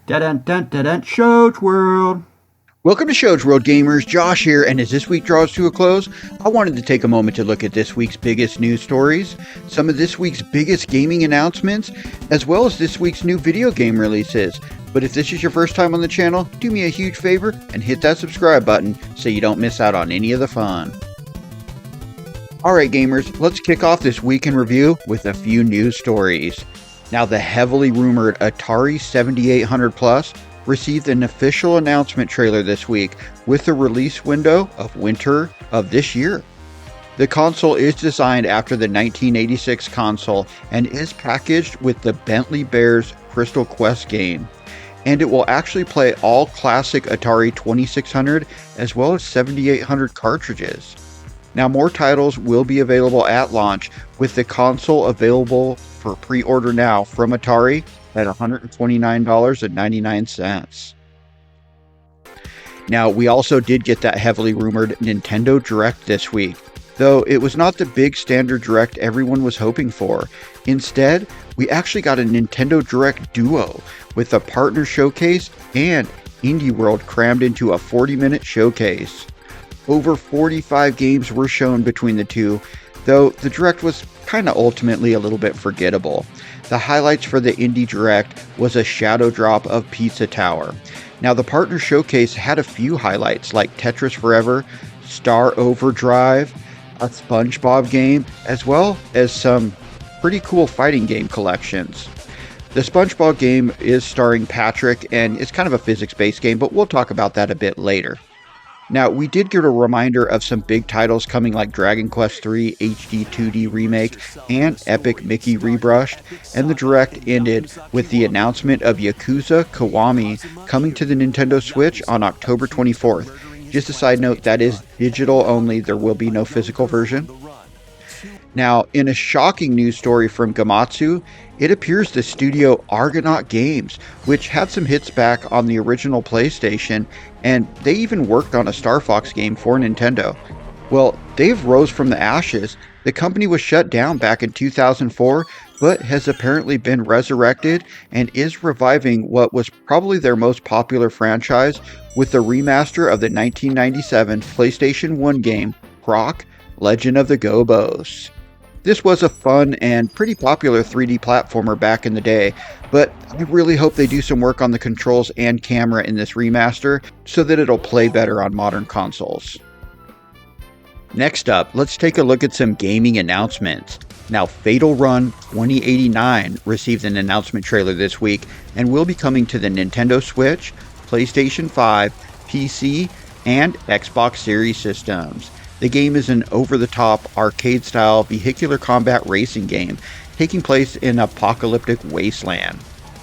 Dun Shows World. Welcome to Shows World Gamers, Josh here, and as this week draws to a close, I wanted to take a moment to look at this week's biggest news stories, some of this week's biggest gaming announcements, as well as this week's new video game releases. But if this is your first time on the channel, do me a huge favor and hit that subscribe button so you don't miss out on any of the fun. Alright gamers, let's kick off this week in review with a few news stories. Now the heavily rumored Atari 7800 Plus received an official announcement trailer this week with the release window of winter of this year. The console is designed after the 1986 console and is packaged with the Bentley Bears Crystal Quest game. And it will actually play all classic Atari 2600 as well as 7800 cartridges. Now more titles will be available at launch, with the console available for pre-order now from Atari at $129.99. Now, we also did get that heavily rumored Nintendo Direct this week, though it was not the big standard Direct everyone was hoping for. Instead, we actually got a Nintendo Direct Duo with a partner showcase and Indie World crammed into a 40-minute showcase. Over 45 games were shown between the two, though the Direct was kind of ultimately a little bit forgettable. The highlights for the Indie Direct was a shadow drop of Pizza Tower. Now the partner showcase had a few highlights like Tetris Forever, Star Overdrive, a SpongeBob game, as well as some pretty cool fighting game collections. The SpongeBob game is starring Patrick and it's kind of a physics-based game, but we'll talk about that a bit later. Now, we did get a reminder of some big titles coming like Dragon Quest III HD 2D Remake and Epic Mickey Rebrushed, and the Direct ended with the announcement of Yakuza Kiwami coming to the Nintendo Switch on October 24th. Just a side note, that is digital only, there will be no physical version. Now, in a shocking news story from Gamatsu, it appears the studio Argonaut Games, which had some hits back on the original PlayStation, and they even worked on a Star Fox game for Nintendo. Well, they've rose from the ashes. The company was shut down back in 2004, but has apparently been resurrected and is reviving what was probably their most popular franchise with the remaster of the 1997 PlayStation 1 game, Croc: Legend of the Gobos. This was a fun and pretty popular 3D platformer back in the day, but I really hope they do some work on the controls and camera in this remaster so that it'll play better on modern consoles. Next up, let's take a look at some gaming announcements. Now, Fatal Run 2089 received an announcement trailer this week and will be coming to the Nintendo Switch, PlayStation 5, PC, and Xbox Series systems. The game is an over-the-top, arcade-style vehicular combat racing game taking place in an apocalyptic wasteland.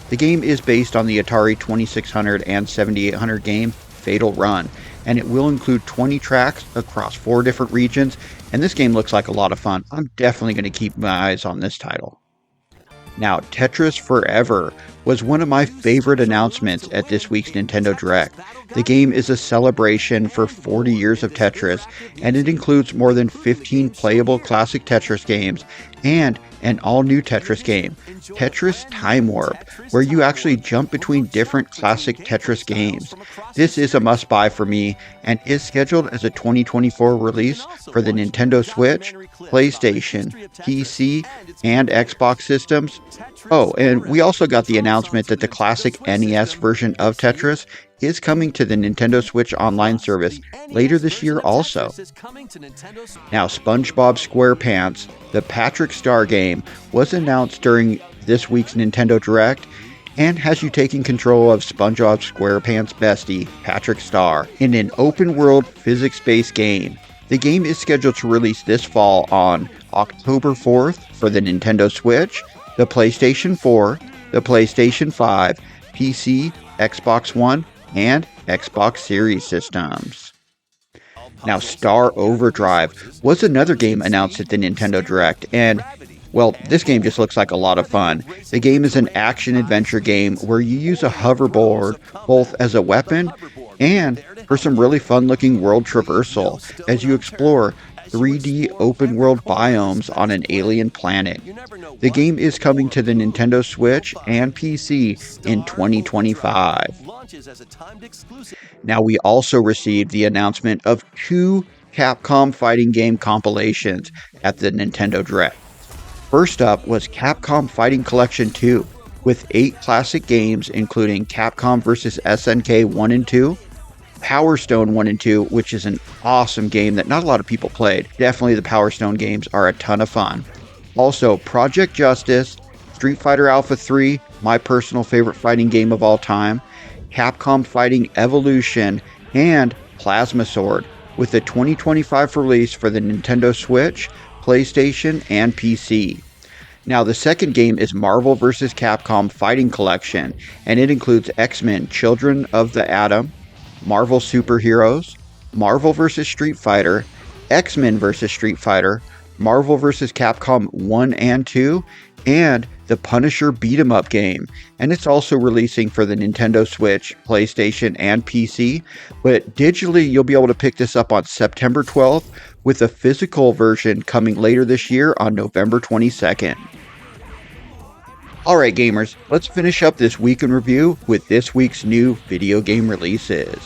The game is based on the Atari 2600 and 7800 game Fatal Run, and it will include 20 tracks across 4 different regions, and this game looks like a lot of fun. I'm definitely going to keep my eyes on this title. Now, Tetris Forever was one of my favorite announcements at this week's Nintendo Direct. The game is a celebration for 40 years of Tetris, and it includes more than 15 playable classic Tetris games and an all-new Tetris game, Tetris Time Warp, where you actually jump between different classic Tetris games. This is a must-buy for me and is scheduled as a 2024 release for the Nintendo Switch, PlayStation, PC, and Xbox systems. Oh, and we also got the announcement that the classic NES version of Tetris is coming to the Nintendo Switch Online service later this year also. Now, SpongeBob SquarePants, the Patrick Star game, was announced during this week's Nintendo Direct and has you taking control of SpongeBob SquarePants' bestie, Patrick Star, in an open-world physics-based game. The game is scheduled to release this fall on October 4th for the Nintendo Switch, the PlayStation 4, the PlayStation 5, PC, Xbox One, and Xbox Series systems. Now, Star Overdrive was another game announced at the Nintendo Direct, and, well, this game just looks like a lot of fun. The game is an action-adventure game where you use a hoverboard both as a weapon and for some really fun-looking world traversal as you explore 3D open-world biomes on an alien planet. The game is coming to the Nintendo Switch and PC in 2025. Now, we also received the announcement of 2 Capcom fighting game compilations at the Nintendo Direct. First up was Capcom Fighting Collection 2, with 8 classic games including Capcom vs. SNK 1 and 2, Power Stone 1 and 2, which is an awesome game that not a lot of people played. Definitely the Power Stone games are a ton of fun. Also, Project Justice, Street Fighter Alpha 3, my personal favorite fighting game of all time, Capcom Fighting Evolution, and Plasma Sword, with a 2025 release for the Nintendo Switch, PlayStation, and PC. Now, the second game is Marvel vs. Capcom Fighting Collection, and it includes X-Men Children of the Atom, Marvel Superheroes, Marvel vs. Street Fighter, X-Men vs. Street Fighter, Marvel vs. Capcom 1 and 2, and the Punisher Beat 'em Up game. And it's also releasing for the Nintendo Switch, PlayStation, and PC. But digitally, you'll be able to pick this up on September 12th, with a physical version coming later this year on November 22nd. Alright gamers, let's finish up this week in review with this week's new video game releases.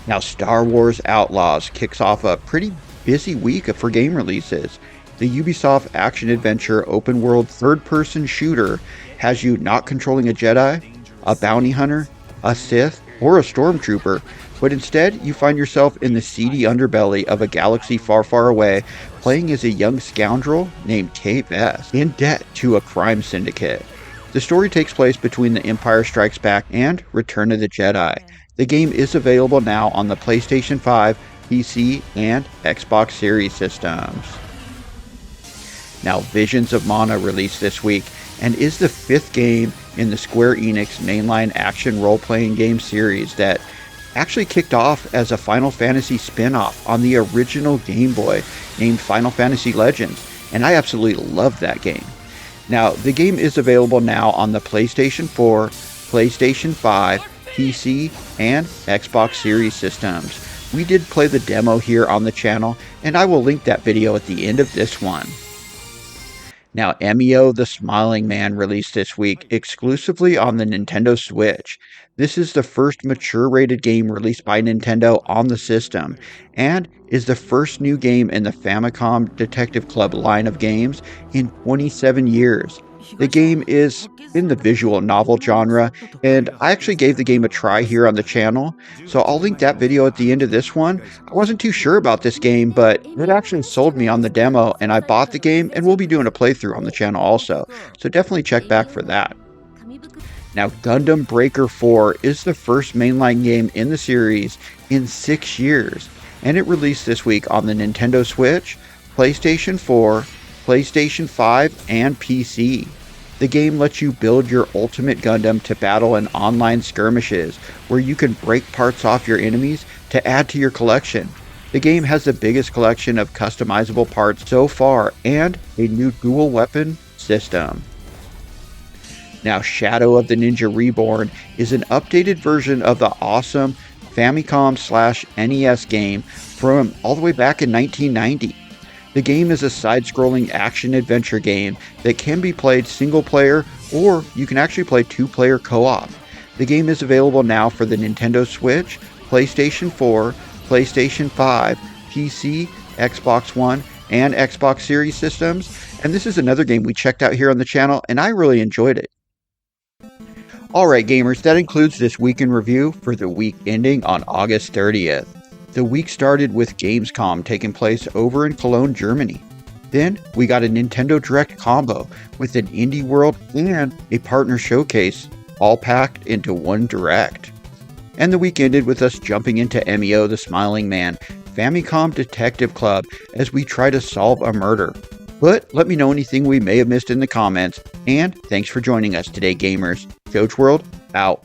Now, Star Wars Outlaws kicks off a pretty busy week for game releases. The Ubisoft action-adventure open-world third-person shooter has you not controlling a Jedi, a bounty hunter, a Sith, or a stormtrooper, but instead you find yourself in the seedy underbelly of a galaxy far, far away, playing as a young scoundrel named Kate Vess, in debt to a crime syndicate. The story takes place between The Empire Strikes Back and Return of the Jedi. The game is available now on the PlayStation 5, PC, and Xbox Series systems. Now, Visions of Mana released this week and is the 5th game in the Square Enix mainline action role-playing game series that actually kicked off as a Final Fantasy spin-off on the original Game Boy named Final Fantasy Legends, and I absolutely love that game. Now, the game is available now on the PlayStation 4, PlayStation 5, PC, and Xbox Series systems. We did play the demo here on the channel, and I will link that video at the end of this one. Now, Emio the Smiling Man released this week exclusively on the Nintendo Switch. This is the first mature-rated game released by Nintendo on the system, and is the first new game in the Famicom Detective Club line of games in 27 years. The game is in the visual novel genre, and I actually gave the game a try here on the channel, so I'll link that video at the end of this one. I wasn't too sure about this game, but it actually sold me on the demo, and I bought the game, and we'll be doing a playthrough on the channel also, so definitely check back for that. Now, Gundam Breaker 4 is the first mainline game in the series in 6 years, and it released this week on the Nintendo Switch, PlayStation 4, PlayStation 5, and PC. The game lets you build your ultimate Gundam to battle in online skirmishes, where you can break parts off your enemies to add to your collection. The game has the biggest collection of customizable parts so far, and a new dual weapon system. Now, Shadow of the Ninja Reborn is an updated version of the awesome Famicom/NES game from all the way back in 1990. The game is a side-scrolling action-adventure game that can be played single-player, or you can actually play 2-player co-op. The game is available now for the Nintendo Switch, PlayStation 4, PlayStation 5, PC, Xbox One, and Xbox Series systems, and this is another game we checked out here on the channel, and I really enjoyed it. Alright gamers, that includes this week in review for the week ending on August 30th. The week started with Gamescom taking place over in Cologne, Germany. Then we got a Nintendo Direct combo with an indie world and a partner showcase, all packed into one Direct. And the week ended with us jumping into Emio the Smiling Man, Famicom Detective Club, as we try to solve a murder. But let me know anything we may have missed in the comments, and thanks for joining us today gamers. Coach World, out.